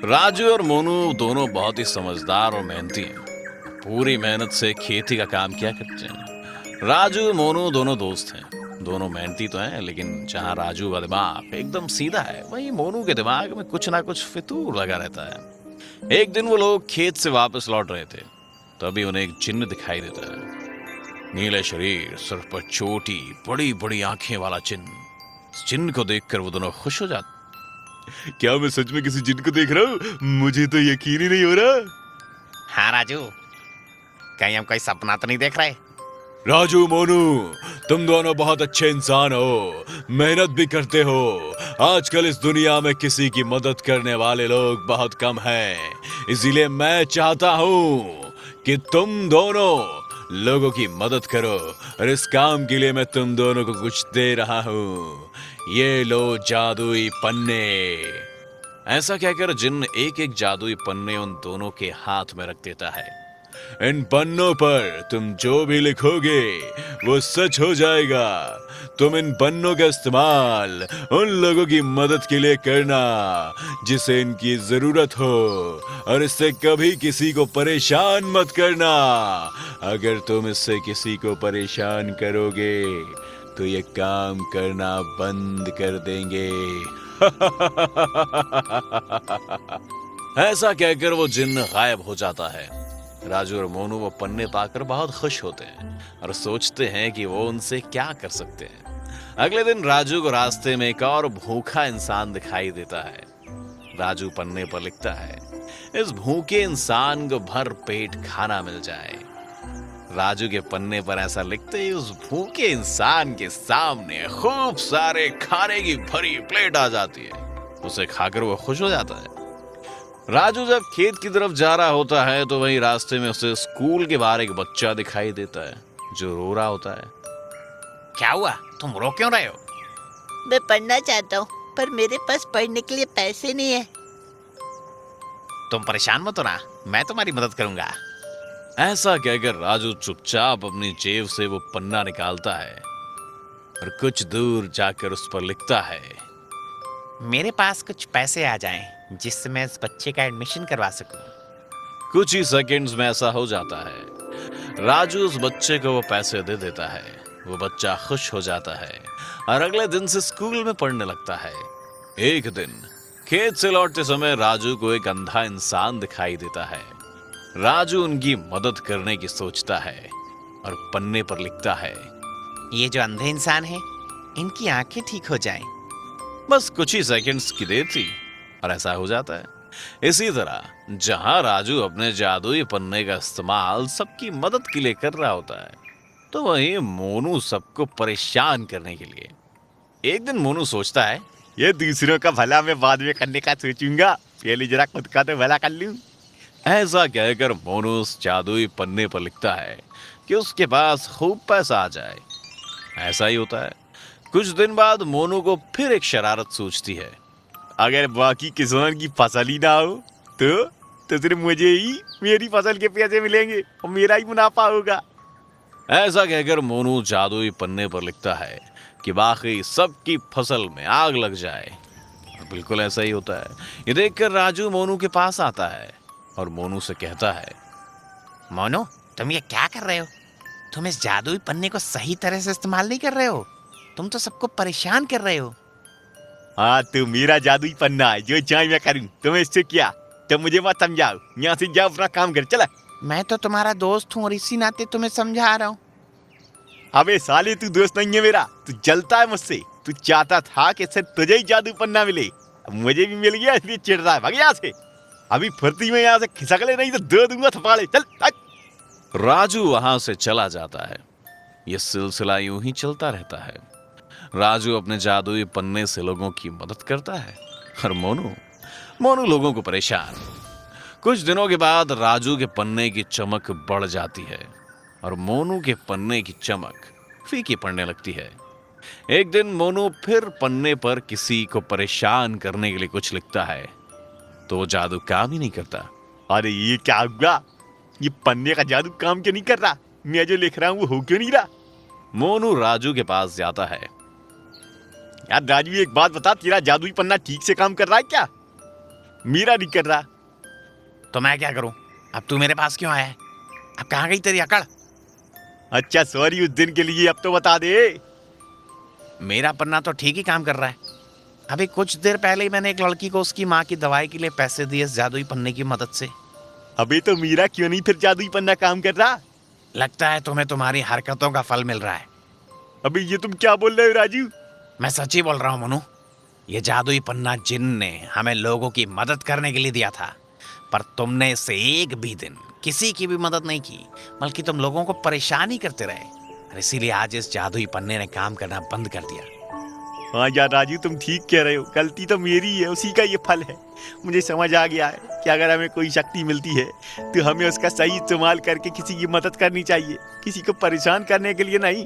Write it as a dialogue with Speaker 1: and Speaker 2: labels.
Speaker 1: राजू और मोनू दोनों बहुत ही समझदार और मेहनती हैं। पूरी मेहनत से खेती का काम किया करते हैं। राजू मोनू दोनों दोस्त हैं। दोनों मेहनती तो हैं, लेकिन जहाँ राजू का दिमाग एकदम सीधा है, वहीं मोनू के दिमाग में कुछ ना कुछ फितूर लगा रहता है। एक दिन वो लोग खेत से वापस लौट रहे थे, तभी उन्हें एक जिन्न दिखाई देता है। नीले शरीर, सर पर चोटी, बड़ी बड़ी आंखें वाला जिन्न। इस जिन्न को देखकर वो दोनों खुश हो जाते। क्या मैं सच में किसी जिन्न को देख रहा हूँ? मुझे तो यकीन ही नहीं हो रहा।
Speaker 2: हाँ राजू, कहीं हम कोई सपना तो नहीं देख रहे?
Speaker 1: राजू मोनू, तुम दोनों बहुत अच्छे इंसान हो, मेहनत भी करते हो। आजकल इस दुनिया में किसी की मदद करने वाले लोग बहुत कम हैं। इसीलिए मैं चाहता हूँ कि तुम दोनों लोगों की मदद करो, और इस काम के लिए मैं तुम दोनों को कुछ दे रहा हूँ। ये लो जादुई पन्ने। ऐसा कहकर जिन्न एक एक जादुई पन्ने उन दोनों के हाथ में रख देता है। इन पन्नों पर तुम जो भी लिखोगे वो सच हो जाएगा। तुम इन पन्नों का इस्तेमाल उन लोगों की मदद के लिए करना जिसे इनकी जरूरत हो, और इससे कभी किसी को परेशान मत करना। अगर तुम इससे किसी को परेशान करोगे तो ये काम करना बंद कर देंगे। ऐसा कहकर वो जिन्न गायब हो जाता है। राजू और मोनू वो पन्ने पाकर बहुत खुश होते हैं और सोचते हैं कि वो उनसे क्या कर सकते हैं। अगले दिन राजू को रास्ते में एक और भूखा इंसान दिखाई देता है। राजू पन्ने पर लिखता है, इस भूखे इंसान को भर पेट खाना मिल जाए। राजू के पन्ने पर ऐसा लिखते ही उस भूखे इंसान के सामने खूब सारे खाने की भरी प्लेट आ जाती है। उसे खाकर वो खुश हो जाता है। राजू जब खेत की तरफ जा रहा होता है तो वहीं रास्ते में उसे स्कूल के बाहर एक बच्चा दिखाई देता है जो रो रहा होता है।
Speaker 2: क्या हुआ, तुम रो क्यों रहे हो?
Speaker 3: मैं पढ़ना चाहता हूँ, पर मेरे पास पढ़ने के लिए पैसे नहीं है।
Speaker 2: तुम परेशान मत होना, मैं तुम्हारी मदद करूंगा।
Speaker 1: ऐसा कहकर राजू चुपचाप अपनी जेब से वो पन्ना निकालता है और कुछ दूर जाकर उस पर लिखता है,
Speaker 2: मेरे पास कुछ पैसे आ जाएं जिससे मैं इस बच्चे का एडमिशन करवा सकूं।
Speaker 1: कुछ ही सेकंड्स में ऐसा हो जाता है। राजू उस बच्चे को वो पैसे दे देता है। वो बच्चा खुश हो जाता है और अगले दिन से स्कूल में पढ़ने लगता है। एक दिन खेत से लौटते समय राजू को एक अंधा इंसान दिखाई देता है। राजू उनकी मदद करने की सोचता है और पन्ने पर लिखता है,
Speaker 2: ये जो अंधे इंसान है, इनकी आंखें ठीक हो जाएं।
Speaker 1: बस कुछ ही सेकंड्स की देर थी और ऐसा हो जाता है। इसी तरह जहां राजू अपने जादुई पन्ने का इस्तेमाल सबकी मदद के लिए कर रहा होता है, तो वहीं मोनू सबको परेशान करने के लिए। एक दिन मोनू सोचता है,
Speaker 2: ये दूसरों का भला मैं बाद में करने का सोचूंगा, पहले जरा खुद का तो भला कर लूं।
Speaker 1: ऐसा कहकर मोनू उस जादुई पन्ने पर लिखता है कि उसके पास खूब पैसा आ जाए। ऐसा ही होता है। कुछ दिन बाद मोनू को फिर एक शरारत सूझती है।
Speaker 2: अगर बाकी किसान की फसल ही ना हो तो सिर्फ मुझे ही मेरी फसल के पैसे मिलेंगे और मेरा ही मुनाफा होगा।
Speaker 1: ऐसा कहकर मोनू जादुई पन्ने पर लिखता है कि बाकी सबकी फसल में आग लग जाए। और बिल्कुल ऐसा ही होता है। ये देखकर राजू मोनू के पास आता है और मोनू से कहता है,
Speaker 2: मोनू, तुम ये क्या कर रहे हो? तुम इस जादुई पन्ने को सही तरह से इस्तेमाल नहीं कर रहे हो। तुम तो सबको परेशान कर रहे हो। हाँ, तो मेरा जादुई पन्ना है, जो चाहे मैं करूं। तुम्हें इससे क्या? तुम मुझे मत समझाओ, यहाँ से जाओ, अपना काम कर। चला। मैं तो तुम्हारा दोस्त हूँ और इसी नाते तुम्हें समझा रहा हूँ। अबे साले, तू दोस्त नहीं है मेरा, तू जलता है मुझसे। तू चाहता था कि सिर्फ तुझे ही जादू पन्ना मिले, अब मुझे भी मिल गया, इसलिए चिढ़ रहा है। भाग यहाँ से, अभी फुर्ती में यहाँ से खिसक ले, नहीं तो दे दूंगा थप्पड़। चल भाग।
Speaker 1: राजू वहां से चला जाता है। यह सिलसिला यूं ही चलता रहता है। राजू अपने जादुई पन्ने से लोगों की मदद करता है और मोनू लोगों को परेशान। कुछ दिनों के बाद राजू के पन्ने की चमक बढ़ जाती है और मोनू के पन्ने की चमक फीकी पड़ने लगती है। एक दिन मोनू फिर पन्ने पर किसी को परेशान करने के लिए कुछ लिखता है, तो वो जादू काम ही नहीं करता।
Speaker 2: अरे ये क्या हुआ? ये पन्ने का जादू काम क्यों नहीं कर रहा? मैं जो लिख रहा हूँ वो हो क्यों नहीं रहा?
Speaker 1: मोनू राजू के पास जाता है।
Speaker 2: यार राजू, एक बात बता, तेरा जादुई पन्ना ठीक से काम कर रहा है क्या? मीरा नहीं कर रहा। तो मैं क्या करूं? अब तू मेरे पास क्यों आया है? अब कहाँ गई तेरी अकड़? अच्छा सॉरी उस दिन के लिए, अब तो बता दे। मेरा पन्ना तो ठीक ही काम कर रहा है। अभी कुछ देर पहले ही मैंने एक लड़की को उसकी माँ की दवाई के लिए पैसे दिए इस जादुई पन्ने की मदद से।
Speaker 4: अबे तो मीरा क्यों नहीं फिर जादुई पन्ना काम कर रहा?
Speaker 2: लगता है तुम्हें तुम्हारी हरकतों का फल मिल रहा है।
Speaker 4: अबे ये तुम क्या बोल रहे हो राजू?
Speaker 2: मैं सच ही बोल रहा हूँ मनु। ये जादुई पन्ना जिन ने हमें लोगों की मदद करने के लिए दिया था, पर तुमने इससे एक भी दिन किसी की भी मदद नहीं की, बल्कि तुम लोगों को परेशान ही करते रहे। और इसीलिए आज इस जादुई पन्ने ने काम करना बंद कर दिया।
Speaker 4: हाँ यार राजू, तुम ठीक कह रहे हो, गलती तो मेरी है, उसी का ये फल है। मुझे समझ आ गया है कि अगर हमें कोई शक्ति मिलती है तो हमें उसका सही इस्तेमाल करके किसी की मदद करनी चाहिए, किसी को परेशान करने के लिए नहीं।